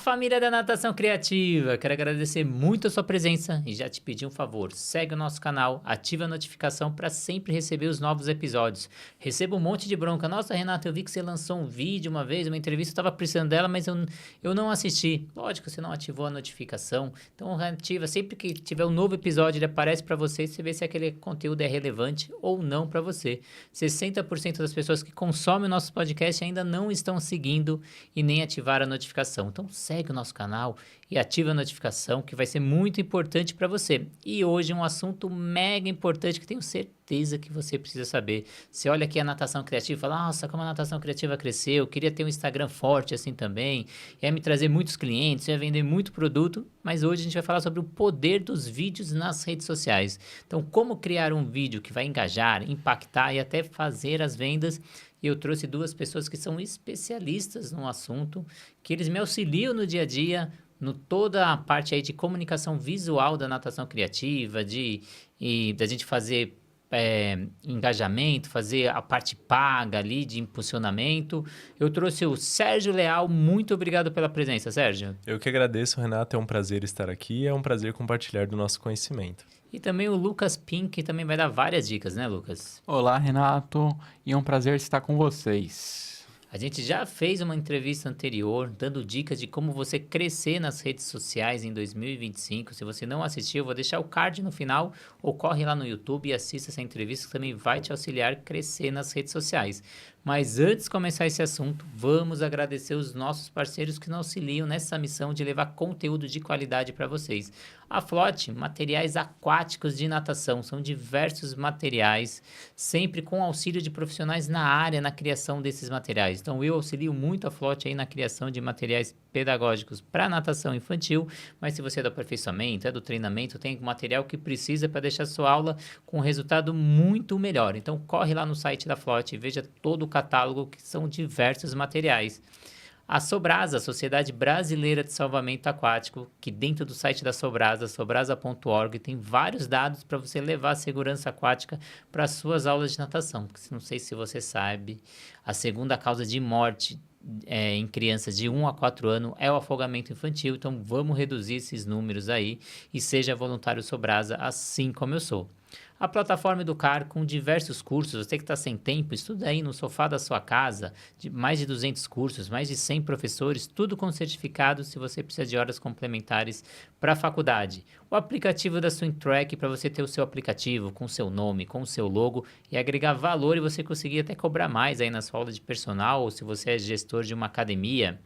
família da Natação Criativa! Quero agradecer muito a sua presença e já te pedir um favor. Segue o nosso canal, ativa a notificação para sempre receber os novos episódios. Receba um monte de bronca. Nossa, Renato, eu vi que você lançou um vídeo uma vez, uma entrevista, eu estava precisando dela, mas eu não assisti. Lógico, você não ativou a notificação. Então ativa, sempre que tiver um novo episódio, ele aparece para você vê se aquele conteúdo é relevante ou não para você. 60% das pessoas que consomem o nosso podcast ainda não estão seguindo e nem ativaram a notificação. Então segue o nosso canal e ativa a notificação, que vai ser muito importante para você. E hoje um assunto mega importante que tenho certeza que você precisa saber. Você olha aqui a natação criativa e fala, nossa, como a natação criativa cresceu, eu queria ter um Instagram forte assim também, ia me trazer muitos clientes, ia vender muito produto, mas hoje a gente vai falar sobre o poder dos vídeos nas redes sociais. Então, como criar um vídeo que vai engajar, impactar e até fazer as vendas. E eu trouxe duas pessoas que são especialistas no assunto, que eles me auxiliam no dia a dia, no toda a parte aí de comunicação visual da natação criativa, e da gente fazer engajamento, fazer a parte paga ali de impulsionamento. Eu trouxe o Sérgio Leal, muito obrigado pela presença, Sérgio. Eu que agradeço, Renato, é um prazer estar aqui, é um prazer compartilhar do nosso conhecimento. E também o Lucas Pink, que também vai dar várias dicas, né, Lucas? Olá, Renato, e é um prazer estar com vocês. A gente já fez uma entrevista anterior, dando dicas de como você crescer nas redes sociais em 2025. Se você não assistiu, eu vou deixar o card no final, ou corre lá no YouTube e assista essa entrevista, que também vai te auxiliar a crescer nas redes sociais. Mas antes de começar esse assunto, vamos agradecer os nossos parceiros que nos auxiliam nessa missão de levar conteúdo de qualidade para vocês. A Flote, materiais aquáticos de natação, são diversos materiais, sempre com auxílio de profissionais na área, na criação desses materiais. Então eu auxilio muito a Flote aí na criação de materiais pedagógicos para natação infantil, mas se você é do aperfeiçoamento, é do treinamento, tem material que precisa para deixar sua aula com um resultado muito melhor. Então corre lá no site da Flote e veja todo o catálogo, que são diversos materiais. A Sobrasa, a Sociedade Brasileira de Salvamento Aquático, que dentro do site da Sobrasa, sobrasa.org, tem vários dados para você levar a segurança aquática para as suas aulas de natação. Porque não sei se você sabe, a segunda causa de morte em crianças de 1 a 4 anos é o afogamento infantil. Então vamos reduzir esses números aí e seja voluntário Sobrasa, assim como eu sou. A plataforma Educar, com diversos cursos, você que está sem tempo, estuda aí no sofá da sua casa, mais de 200 cursos, mais de 100 professores, tudo com certificado se você precisa de horas complementares para a faculdade. O aplicativo da SwimTrack, para você ter o seu aplicativo com o seu nome, com o seu logo e agregar valor e você conseguir até cobrar mais aí na sua aula de personal ou se você é gestor de uma academia.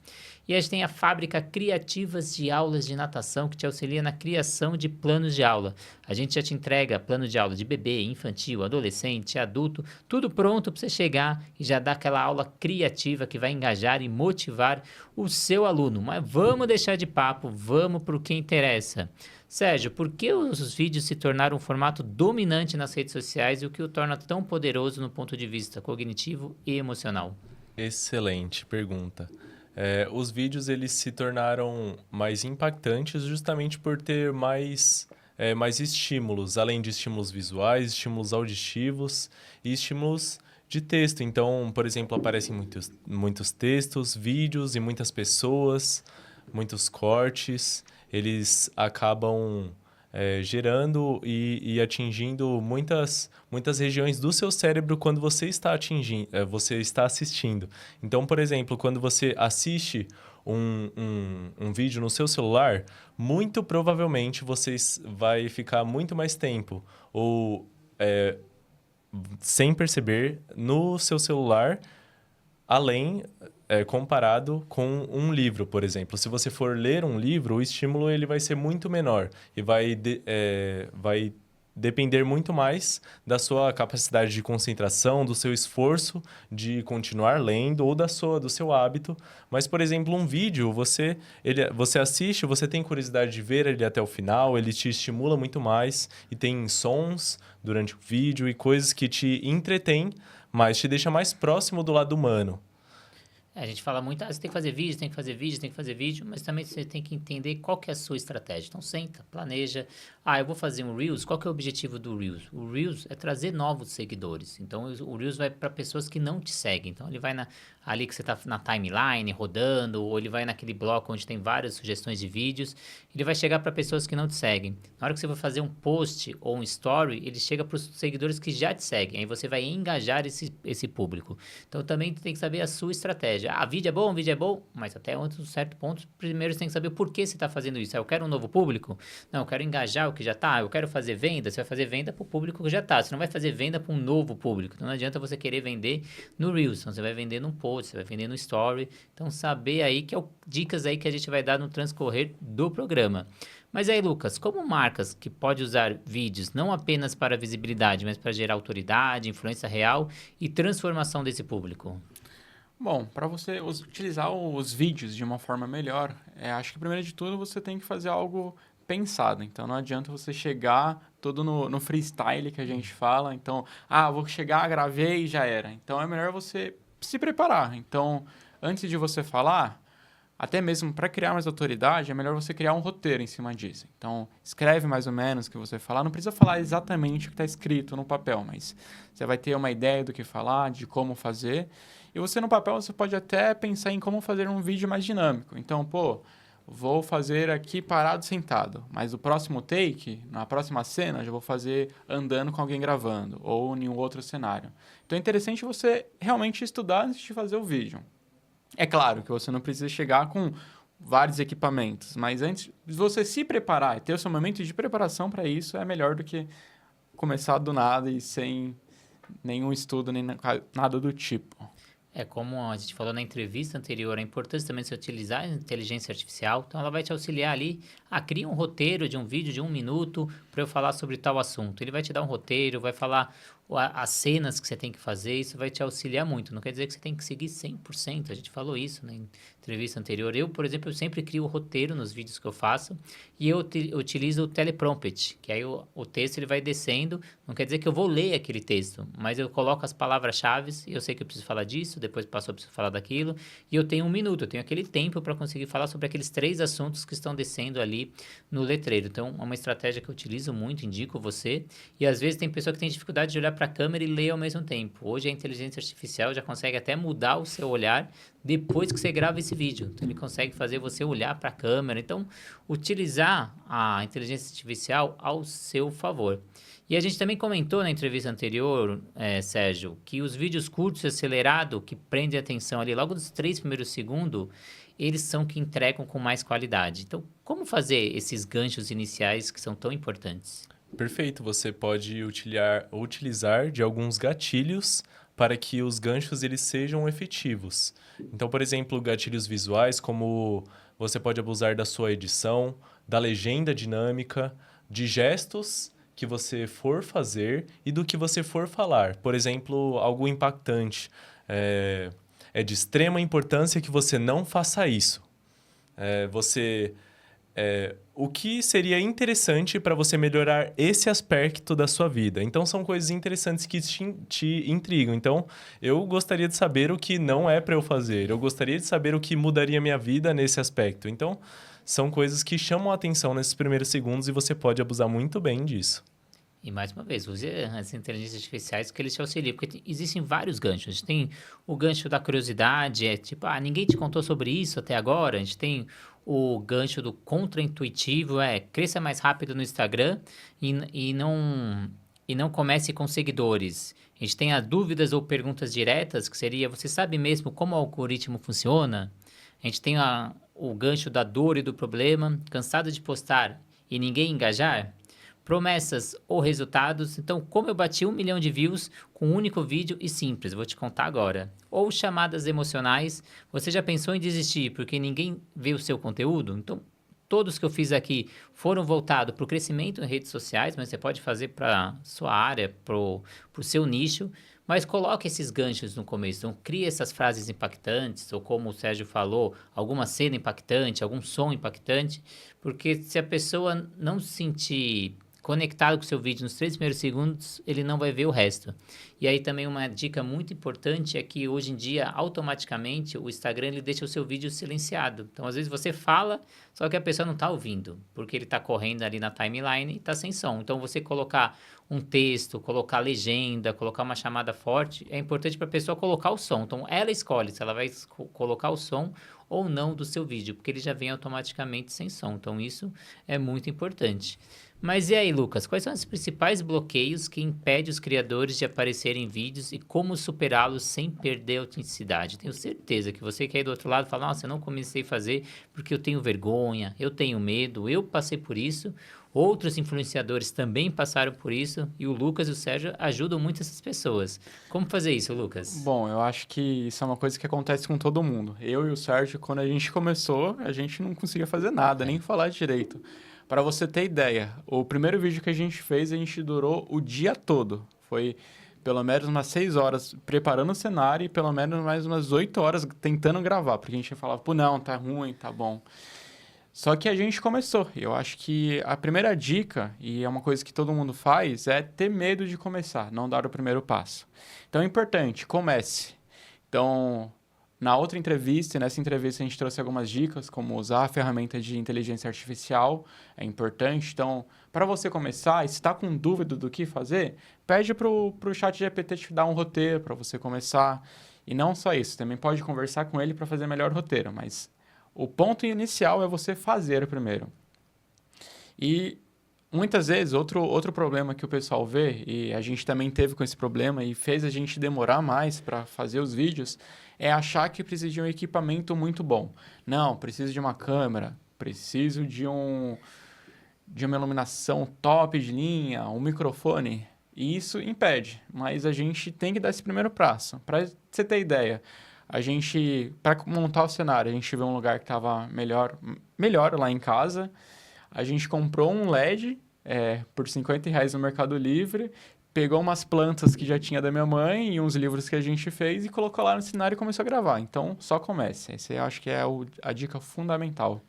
E a gente tem a Fábrica Criativas de Aulas de Natação, que te auxilia na criação de planos de aula. A gente já te entrega plano de aula de bebê, infantil, adolescente, adulto, tudo pronto para você chegar e já dar aquela aula criativa que vai engajar e motivar o seu aluno. Mas vamos deixar de papo, vamos para o que interessa. Sérgio, por que os vídeos se tornaram um formato dominante nas redes sociais e o que o torna tão poderoso no ponto de vista cognitivo e emocional? Excelente pergunta. Os vídeos eles se tornaram mais impactantes justamente por ter mais estímulos, além de estímulos visuais, estímulos auditivos e estímulos de texto. Então, por exemplo, aparecem muitos textos, vídeos e muitas pessoas, muitos cortes. Eles acabam gerando e atingindo muitas regiões do seu cérebro quando você está assistindo. Então, por exemplo, quando você assiste um vídeo no seu celular, muito provavelmente você vai ficar muito mais tempo ou sem perceber no seu celular, além comparado com um livro, por exemplo. Se você for ler um livro, o estímulo ele vai ser muito menor e vai depender muito mais da sua capacidade de concentração, do seu esforço de continuar lendo ou do seu hábito. Mas, por exemplo, um vídeo, você assiste, você tem curiosidade de ver ele até o final, ele te estimula muito mais e tem sons durante o vídeo e coisas que te entretêm, mas te deixa mais próximo do lado humano. A gente fala muito, você tem que fazer vídeo, tem que fazer vídeo, tem que fazer vídeo, mas também você tem que entender qual que é a sua estratégia. Então, senta, planeja. Eu vou fazer um Reels, qual que é o objetivo do Reels? O Reels é trazer novos seguidores. Então, o Reels vai para pessoas que não te seguem. Então, ele vai ali que você está na timeline, rodando, ou ele vai naquele bloco onde tem várias sugestões de vídeos. Ele vai chegar para pessoas que não te seguem. Na hora que você vai fazer um post ou um story, ele chega para os seguidores que já te seguem. Aí você vai engajar esse público. Então, também tem que saber a sua estratégia. Vídeo é bom, mas até um certo ponto, primeiro você tem que saber por que você está fazendo isso. Eu quero um novo público? Não, eu quero engajar o que já está. Eu quero fazer venda. Você vai fazer venda para o público que já está. Você não vai fazer venda para um novo público. Então, não adianta você querer vender no Reels. Então, você vai vender num post, você vai vender no Story. Então, saber aí que é dicas aí que a gente vai dar no transcorrer do programa. Mas aí, Lucas, como marcas que podem usar vídeos não apenas para visibilidade, mas para gerar autoridade, influência real e transformação desse público? Bom, para você utilizar os vídeos de uma forma melhor, acho que primeiro de tudo você tem que fazer algo pensado. Então não adianta você chegar todo no freestyle que a gente fala. Então, vou chegar, gravei e já era. Então é melhor você se preparar. Então, antes de você falar, até mesmo para criar mais autoridade, é melhor você criar um roteiro em cima disso. Então, escreve mais ou menos o que você falar. Não precisa falar exatamente o que está escrito no papel, mas você vai ter uma ideia do que falar, de como fazer. E você no papel, você pode até pensar em como fazer um vídeo mais dinâmico. Então, vou fazer aqui parado sentado, mas o próximo take, na próxima cena, já vou fazer andando com alguém gravando, ou em um outro cenário. Então, é interessante você realmente estudar antes de fazer o vídeo. É claro que você não precisa chegar com vários equipamentos, mas antes de você se preparar e ter o seu momento de preparação para isso, é melhor do que começar do nada e sem nenhum estudo, nem nada do tipo. Como a gente falou na entrevista anterior, a importância também de você utilizar a inteligência artificial. Então, ela vai te auxiliar ali. Cria um roteiro de um vídeo de 1 minuto para eu falar sobre tal assunto. Ele vai te dar um roteiro, vai falar as cenas que você tem que fazer. Isso vai te auxiliar muito. Não quer dizer que você tem que seguir 100%. A gente falou isso na entrevista anterior. Eu, por exemplo, eu sempre crio o roteiro nos vídeos que eu faço. E eu utilizo o teleprompter, que aí o texto ele vai descendo. Não quer dizer que eu vou ler aquele texto, mas eu coloco as palavras-chave e eu sei que eu preciso falar disso, depois passou, eu preciso falar daquilo. E eu tenho 1 minuto, eu tenho aquele tempo para conseguir falar sobre aqueles 3 assuntos que estão descendo ali no letreiro. Então, é uma estratégia que eu utilizo muito, indico você. E às vezes tem pessoa que tem dificuldade de olhar para a câmera e ler ao mesmo tempo. Hoje a inteligência artificial já consegue até mudar o seu olhar depois que você grava esse vídeo. Então, ele consegue fazer você olhar para a câmera. Então, utilizar a inteligência artificial ao seu favor. E a gente também comentou na entrevista anterior, Sérgio, que os vídeos curtos e acelerados, que prendem a atenção ali logo nos 3 primeiros segundos, eles são que entregam com mais qualidade. Então, como fazer esses ganchos iniciais que são tão importantes? Perfeito, você pode utilizar de alguns gatilhos para que os ganchos eles sejam efetivos. Então, por exemplo, gatilhos visuais, como você pode abusar da sua edição, da legenda dinâmica, de gestos que você for fazer e do que você for falar. Por exemplo, algo impactante. É de extrema importância que você não faça isso. O que seria interessante para você melhorar esse aspecto da sua vida. Então, são coisas interessantes que te intrigam. Então, eu gostaria de saber o que não é para eu fazer. Eu gostaria de saber o que mudaria minha vida nesse aspecto. Então, são coisas que chamam a atenção nesses primeiros segundos e você pode abusar muito bem disso. E mais uma vez, use as inteligências artificiais que eles te auxiliam, porque existem vários ganchos. A gente tem o gancho da curiosidade, ninguém te contou sobre isso até agora. A gente tem o gancho do contraintuitivo, cresça mais rápido no Instagram e não comece com seguidores. A gente tem as dúvidas ou perguntas diretas, que seria, você sabe mesmo como o algoritmo funciona? A gente tem o gancho da dor e do problema, cansado de postar e ninguém engajar? Promessas ou resultados. Então, como eu bati 1 milhão de views com um único vídeo e simples, vou te contar agora. Ou chamadas emocionais. Você já pensou em desistir porque ninguém vê o seu conteúdo? Então, todos que eu fiz aqui foram voltados para o crescimento em redes sociais, mas você pode fazer para sua área, para o seu nicho. Mas coloque esses ganchos no começo. Então, crie essas frases impactantes, ou como o Sérgio falou, alguma cena impactante, algum som impactante, porque se a pessoa não se sentir conectado com o seu vídeo nos 3 primeiros segundos, ele não vai ver o resto. E aí também uma dica muito importante é que hoje em dia, automaticamente, o Instagram ele deixa o seu vídeo silenciado. Então, às vezes você fala, só que a pessoa não está ouvindo, porque ele está correndo ali na timeline e está sem som. Então, você colocar um texto, colocar legenda, colocar uma chamada forte, é importante para a pessoa colocar o som. Então, ela escolhe se ela vai colocar o som ou não do seu vídeo, porque ele já vem automaticamente sem som. Então, isso é muito importante. Mas e aí, Lucas, quais são os principais bloqueios que impedem os criadores de aparecerem em vídeos e como superá-los sem perder a autenticidade? Tenho certeza que você que aí do outro lado fala, nossa, eu não comecei a fazer porque eu tenho vergonha, eu tenho medo, eu passei por isso, outros influenciadores também passaram por isso e o Lucas e o Sérgio ajudam muito essas pessoas. Como fazer isso, Lucas? Bom, eu acho que isso é uma coisa que acontece com todo mundo. Eu e o Sérgio, quando a gente começou, a gente não conseguia fazer nada, nem falar direito. Para você ter ideia, o primeiro vídeo que a gente fez, a gente durou o dia todo. Foi pelo menos umas 6 horas preparando o cenário e pelo menos mais umas 8 horas tentando gravar, porque a gente falava, pô, não, tá ruim, tá bom. Só que a gente começou. Eu acho que a primeira dica, e é uma coisa que todo mundo faz, é ter medo de começar, não dar o primeiro passo. Então é importante, comece. Então, na outra entrevista, e nessa entrevista a gente trouxe algumas dicas, como usar a ferramenta de inteligência artificial, é importante. Então, para você começar, e se está com dúvida do que fazer, pede para o ChatGPT te dar um roteiro para você começar. E não só isso, também pode conversar com ele para fazer melhor roteiro, mas o ponto inicial é você fazer primeiro. E muitas vezes, outro problema que o pessoal vê, e a gente também teve com esse problema e fez a gente demorar mais para fazer os vídeos, é achar que precisa de um equipamento muito bom. Não, preciso de uma câmera, preciso de uma iluminação top de linha, um microfone. E isso impede, mas a gente tem que dar esse primeiro passo. Para você ter ideia, para montar o cenário, a gente viu um lugar que estava melhor lá em casa. A gente comprou um LED por R$50 no Mercado Livre, pegou umas plantas que já tinha da minha mãe e uns livros que a gente fez e colocou lá no cenário e começou a gravar. Então, só comece. Essa eu acho que é a dica fundamental.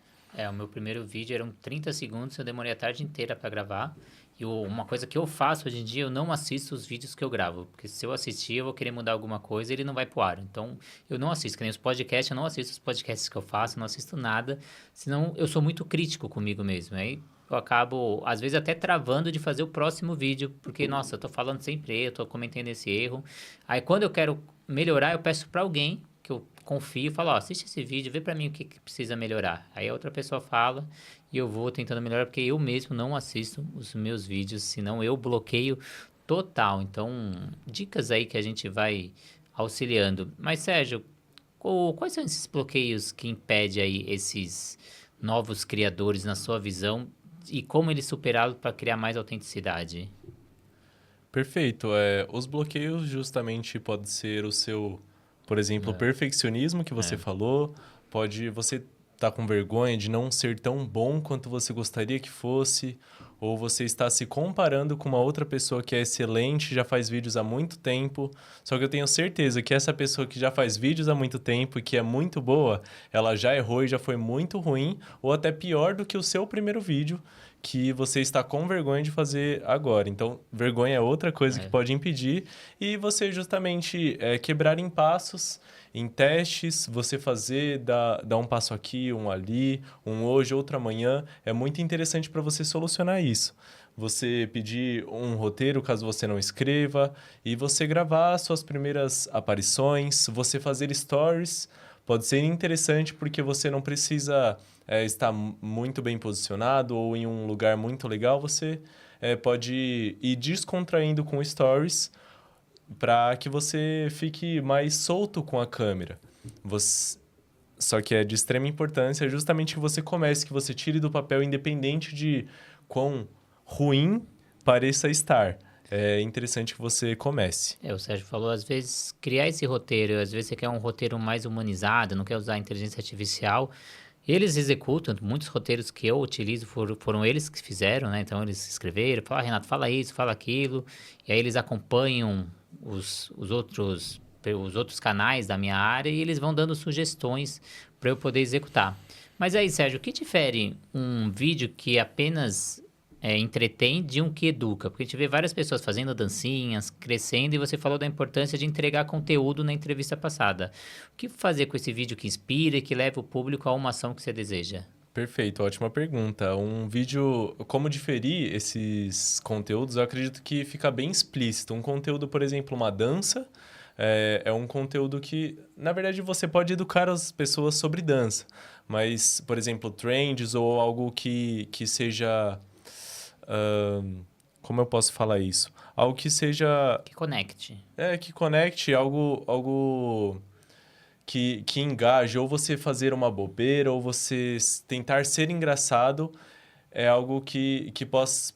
O meu primeiro vídeo eram 30 segundos, eu demorei a tarde inteira para gravar. E uma coisa que eu faço hoje em dia, eu não assisto os vídeos que eu gravo. Porque se eu assistir, eu vou querer mudar alguma coisa e ele não vai pro ar. Então, eu não assisto. Que nem os podcasts, eu não assisto os podcasts que eu faço, não assisto nada. Senão, eu sou muito crítico comigo mesmo. Aí, eu acabo, às vezes, até travando de fazer o próximo vídeo. Porque, nossa, eu tô falando sempre erro, eu tô cometendo esse erro. Aí, quando eu quero melhorar, eu peço para alguém que eu confio e falo, ó, assiste esse vídeo, vê pra mim o que precisa melhorar. Aí a outra pessoa fala e eu vou tentando melhorar, porque eu mesmo não assisto os meus vídeos, senão eu bloqueio total. Então, dicas aí que a gente vai auxiliando. Mas, Sérgio, quais são esses bloqueios que impedem aí esses novos criadores na sua visão e como eles superá-los para criar mais autenticidade? Perfeito. Os bloqueios justamente pode ser o seu, por exemplo, o perfeccionismo que você falou. Você tá com vergonha de não ser tão bom quanto você gostaria que fosse, ou você está se comparando com uma outra pessoa que é excelente, já faz vídeos há muito tempo. Só que eu tenho certeza que essa pessoa que já faz vídeos há muito tempo e que é muito boa, ela já errou e já foi muito ruim, ou até pior do que o seu primeiro vídeo, que você está com vergonha de fazer agora. Então, vergonha é outra coisa que pode impedir. E você justamente quebrar em passos, em testes, você dar um passo aqui, um ali, um hoje, outro amanhã. É muito interessante para você solucionar isso. Você pedir um roteiro, caso você não escreva, e você gravar suas primeiras aparições, você fazer stories. Pode ser interessante porque você não precisa estar muito bem posicionado ou em um lugar muito legal. Você pode ir descontraindo com stories para que você fique mais solto com a câmera. Só que é de extrema importância justamente que você comece, que você tire do papel independente de quão ruim pareça estar. É interessante que você comece. O Sérgio falou, às vezes, criar esse roteiro, às vezes você quer um roteiro mais humanizado, não quer usar a inteligência artificial. Eles executam, muitos roteiros que eu utilizo foram eles que fizeram, né? Então, eles escreveram, falaram, Renato, fala isso, fala aquilo. E aí, eles acompanham os outros canais da minha área e eles vão dando sugestões para eu poder executar. Mas aí, Sérgio, o que difere um vídeo que apenas entretém de um que educa? Porque a gente vê várias pessoas fazendo dancinhas, crescendo, e você falou da importância de entregar conteúdo na entrevista passada. O que fazer com esse vídeo que inspira e que leva o público a uma ação que você deseja? Perfeito, ótima pergunta. Um vídeo, como diferir esses conteúdos, eu acredito que fica bem explícito. Um conteúdo, por exemplo, uma dança, é um conteúdo que, na verdade, você pode educar as pessoas sobre dança. Mas, por exemplo, trends ou algo que seja... como eu posso falar isso? Algo que seja... Que conecte. que conecte, algo que engaje, ou você fazer uma bobeira, ou você tentar ser engraçado, é algo que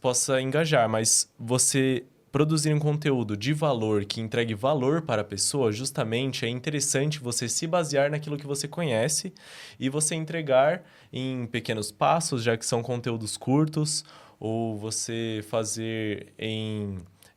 possa engajar. Mas você produzir um conteúdo de valor, que entregue valor para a pessoa, justamente é interessante você se basear naquilo que você conhece e você entregar em pequenos passos, já que são conteúdos curtos, ou você fazer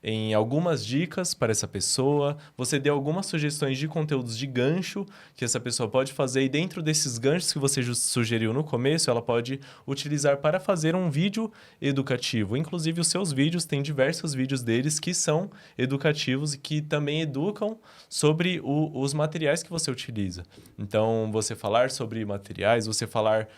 em algumas dicas para essa pessoa, você dê algumas sugestões de conteúdos de gancho que essa pessoa pode fazer, e dentro desses ganchos que você sugeriu no começo, ela pode utilizar para fazer um vídeo educativo. Inclusive, os seus vídeos, tem diversos vídeos deles que são educativos e que também educam sobre os materiais que você utiliza. Então, você falar sobre materiais, você falar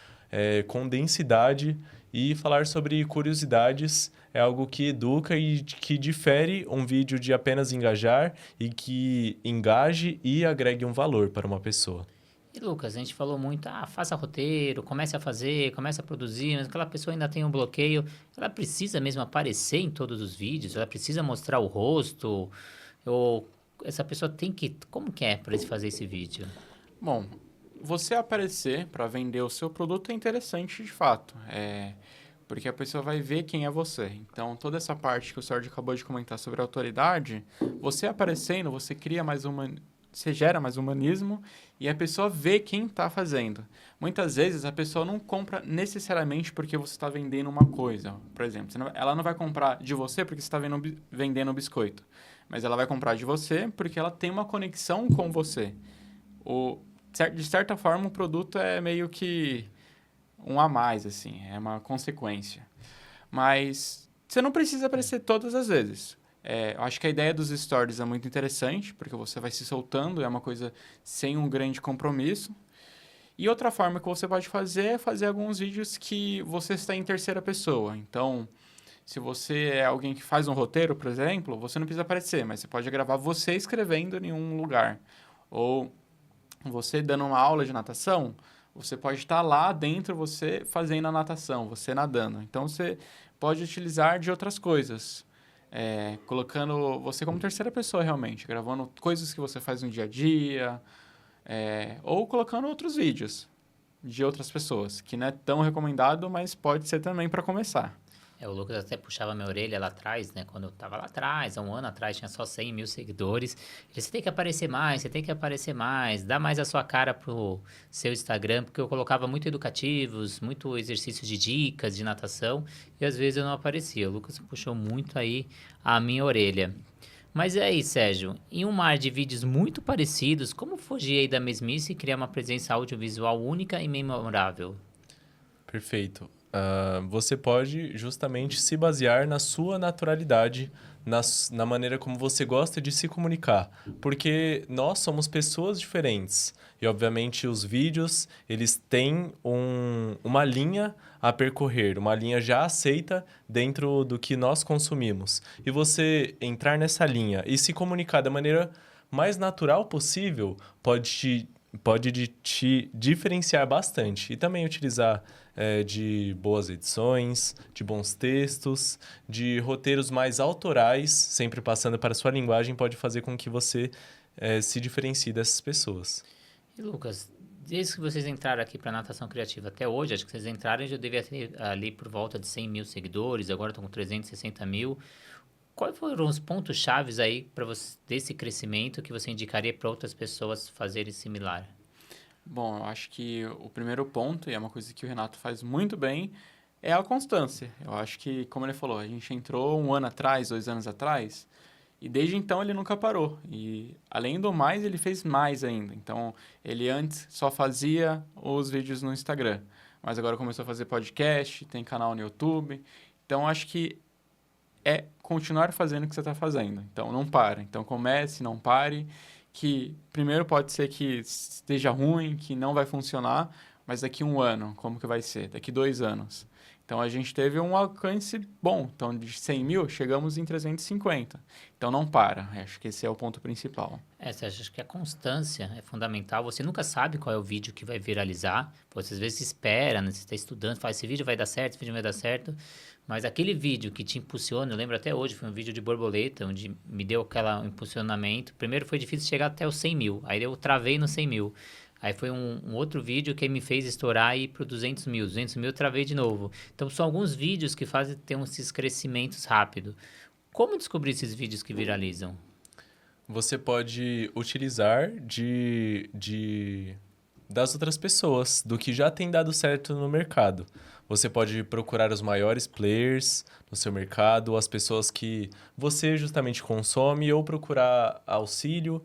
com densidade e falar sobre curiosidades é algo que educa e que difere um vídeo de apenas engajar e que engaje e agregue um valor para uma pessoa. E Lucas, a gente falou muito, faça roteiro, comece a fazer, comece a produzir, mas aquela pessoa ainda tem um bloqueio. Ela precisa mesmo aparecer em todos os vídeos? Ela precisa mostrar o rosto? Ou essa pessoa tem que... Como que é para fazer esse vídeo? Bom, você aparecer para vender o seu produto é interessante de fato. Porque a pessoa vai ver quem é você. Então, toda essa parte que o Sérgio acabou de comentar sobre a autoridade, você aparecendo, você cria você gera mais humanismo e a pessoa vê quem está fazendo. Muitas vezes, a pessoa não compra necessariamente porque você está vendendo uma coisa. Por exemplo, ela não vai comprar de você porque você está vendendo um biscoito. Mas ela vai comprar de você porque ela tem uma conexão com você. De certa forma, o produto é meio que um a mais, assim, é uma consequência. Mas você não precisa aparecer todas as vezes. Eu acho que a ideia dos stories é muito interessante, porque você vai se soltando, é uma coisa sem um grande compromisso. E outra forma que você pode fazer é fazer alguns vídeos que você está em terceira pessoa. Então, se você é alguém que faz um roteiro, por exemplo, você não precisa aparecer, mas você pode gravar você escrevendo em um lugar. Ou você dando uma aula de natação, você pode estar lá dentro, você fazendo a natação, você nadando. Então, você pode utilizar de outras coisas. Colocando você como terceira pessoa, realmente. Gravando coisas que você faz no dia a dia. Ou colocando outros vídeos de outras pessoas. Que não é tão recomendado, mas pode ser também para começar. O Lucas até puxava minha orelha lá atrás, né? Quando eu tava lá atrás, há um ano atrás, tinha só 100 mil seguidores. Ele disse, você tem que aparecer mais, você tem que aparecer mais. Dá mais a sua cara pro seu Instagram, porque eu colocava muito educativos, muito exercícios de dicas, de natação, e às vezes eu não aparecia. O Lucas puxou muito aí a minha orelha. Mas é aí, Sérgio, em um mar de vídeos muito parecidos, como fugir aí da mesmice e criar uma presença audiovisual única e memorável? Perfeito. Você pode justamente se basear na sua naturalidade, na maneira como você gosta de se comunicar. Porque nós somos pessoas diferentes. E, obviamente, os vídeos, eles têm uma linha a percorrer, uma linha já aceita dentro do que nós consumimos. E você entrar nessa linha e se comunicar da maneira mais natural possível pode te diferenciar bastante. E também utilizar de boas edições, de bons textos, de roteiros mais autorais, sempre passando para a sua linguagem, pode fazer com que você se diferencie dessas pessoas. E Lucas, desde que vocês entraram aqui para Natação Criativa até hoje, acho que vocês entraram e já devia ter ali por volta de 100 mil seguidores, agora estão com 360 mil. Quais foram os pontos chaves aí para você desse crescimento que você indicaria para outras pessoas fazerem similar? Bom, eu acho que o primeiro ponto, e é uma coisa que o Renato faz muito bem, é a constância. Eu acho que, como ele falou, a gente entrou 1 ano atrás, 2 anos atrás, e desde então ele nunca parou. E, além do mais, ele fez mais ainda. Então, ele antes só fazia os vídeos no Instagram, mas agora começou a fazer podcast, tem canal no YouTube. Então, acho que é continuar fazendo o que você está fazendo. Então, não para. Então, comece, não pare, que primeiro pode ser que esteja ruim, que não vai funcionar, mas daqui 1 ano, como que vai ser? Daqui 2 anos. Então, a gente teve um alcance bom. Então, de 100 mil, chegamos em 350. Então, não para. Acho que esse é o ponto principal. Sérgio, acho que a constância é fundamental. Você nunca sabe qual é o vídeo que vai viralizar. Você às vezes espera, né? Você está estudando, fala, esse vídeo vai dar certo, esse vídeo vai dar certo. Mas aquele vídeo que te impulsiona, eu lembro até hoje, foi um vídeo de borboleta, onde me deu aquele impulsionamento. Primeiro foi difícil chegar até os 100 mil, aí eu travei no 100 mil. Aí foi um outro vídeo que me fez estourar e ir para 200 mil. 200 mil eu travei de novo. Então, são alguns vídeos que fazem ter esses crescimentos rápidos. Como descobrir esses vídeos que viralizam? Você pode utilizar das outras pessoas, do que já tem dado certo no mercado. Você pode procurar os maiores players no seu mercado, as pessoas que você justamente consome, ou procurar auxílio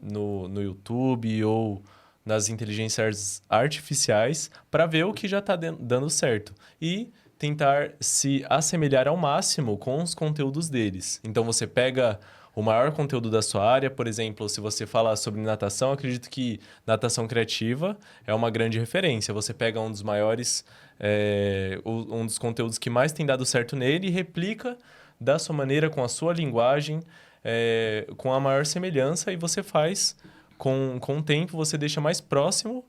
no YouTube ou nas inteligências artificiais para ver o que já está dando certo e tentar se assemelhar ao máximo com os conteúdos deles. Então, você pega o maior conteúdo da sua área, por exemplo, se você fala sobre natação, acredito que natação criativa é uma grande referência. Você pega um dos maiores, um dos conteúdos que mais tem dado certo nele e replica da sua maneira, com a sua linguagem, com a maior semelhança, e você faz, com o tempo, você deixa mais próximo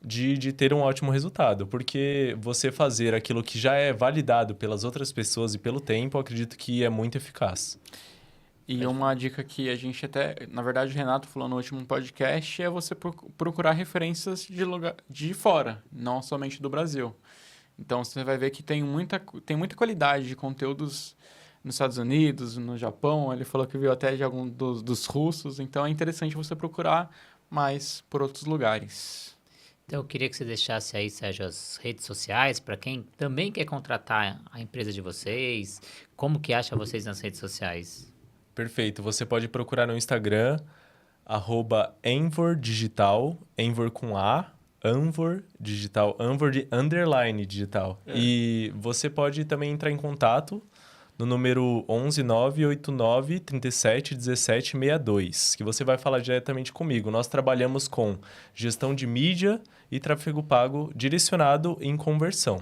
de ter um ótimo resultado. Porque você fazer aquilo que já é validado pelas outras pessoas e pelo tempo, eu acredito que é muito eficaz. E uma dica que a gente até, na verdade, o Renato falou no último podcast, é você procurar referências de fora, não somente do Brasil. Então, você vai ver que tem muita qualidade de conteúdos nos Estados Unidos, no Japão. Ele falou que viu até de algum dos russos. Então, é interessante você procurar mais por outros lugares. Então, eu queria que você deixasse aí, Sérgio, as redes sociais para quem também quer contratar a empresa de vocês. Como que acha vocês nas redes sociais? Perfeito. Você pode procurar no Instagram, @Anvor Digital, Anvor com A, Anvor Digital, Anvor de underline digital. E você pode também entrar em contato no número 11 989 37 17 62, que você vai falar diretamente comigo. Nós trabalhamos com gestão de mídia e tráfego pago direcionado em conversão.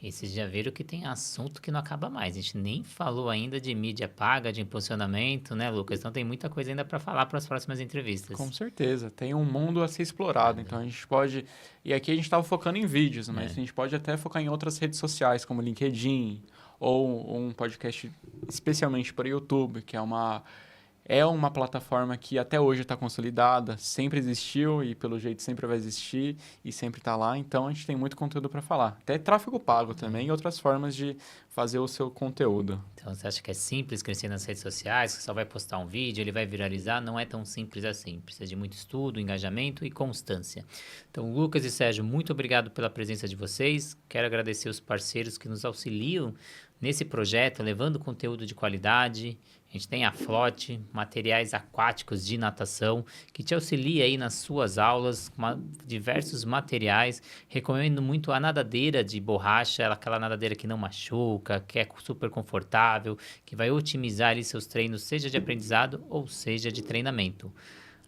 E vocês já viram que tem assunto que não acaba mais. A gente nem falou ainda de mídia paga, de impulsionamento, né, Lucas? Então tem muita coisa ainda para falar para as próximas entrevistas. Com certeza. Tem um mundo a ser explorado. Então a gente pode... E aqui a gente estava focando em vídeos, mas a gente pode até focar em outras redes sociais, como LinkedIn, ou um podcast especialmente para o YouTube, que é uma plataforma que até hoje está consolidada, sempre existiu e pelo jeito sempre vai existir e sempre está lá. Então a gente tem muito conteúdo para falar. Até tráfego pago também e outras formas de fazer o seu conteúdo. Então você acha que é simples crescer nas redes sociais, que só vai postar um vídeo, ele vai viralizar? Não é tão simples assim. Precisa de muito estudo, engajamento e constância. Então, Lucas e Sérgio, muito obrigado pela presença de vocês. Quero agradecer os parceiros que nos auxiliam nesse projeto, levando conteúdo de qualidade. A gente tem a Flote, materiais aquáticos de natação, que te auxilia aí nas suas aulas, com diversos materiais. Recomendo muito a nadadeira de borracha, aquela nadadeira que não machuca, que é super confortável, que vai otimizar ali seus treinos, seja de aprendizado ou seja de treinamento.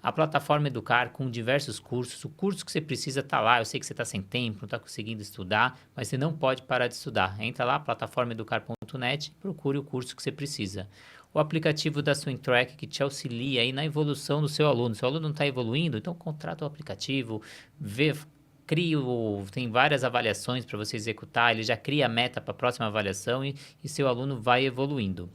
A plataforma Educar, com diversos cursos, o curso que você precisa está lá. Eu sei que você está sem tempo, não está conseguindo estudar, mas você não pode parar de estudar. Entra lá, plataformaeducar.net, procure o curso que você precisa. O aplicativo da SwimTrack, que te auxilia aí na evolução do seu aluno. Se o aluno não está evoluindo, então contrata o aplicativo, tem várias avaliações para você executar, ele já cria a meta para a próxima avaliação e seu aluno vai evoluindo.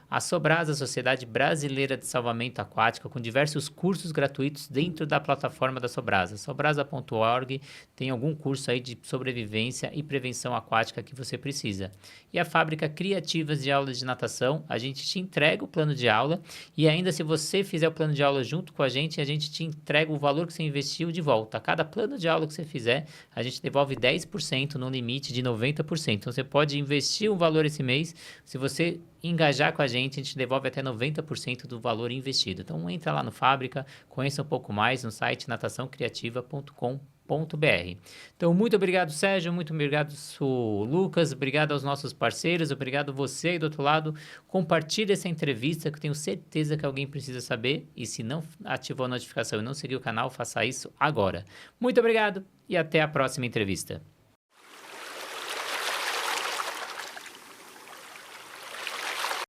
A Sobrasa, Sociedade Brasileira de Salvamento Aquático, com diversos cursos gratuitos dentro da plataforma da Sobrasa. Sobrasa.org tem algum curso aí de sobrevivência e prevenção aquática que você precisa. E a Fábrica Criativas de Aulas de Natação, a gente te entrega o plano de aula e ainda se você fizer o plano de aula junto com a gente te entrega o valor que você investiu de volta. A cada plano de aula que você fizer, a gente devolve 10% no limite de 90%. Então, você pode investir um valor esse mês, se você engajar com a gente devolve até 90% do valor investido. Então, entra lá no Fábrica, conheça um pouco mais no site nataçãocriativa.com.br. Então, muito obrigado, Sérgio, muito obrigado, Lucas, obrigado aos nossos parceiros, obrigado você aí do outro lado. Compartilhe essa entrevista que eu tenho certeza que alguém precisa saber. E se não ativou a notificação e não seguiu o canal, faça isso agora. Muito obrigado e até a próxima entrevista.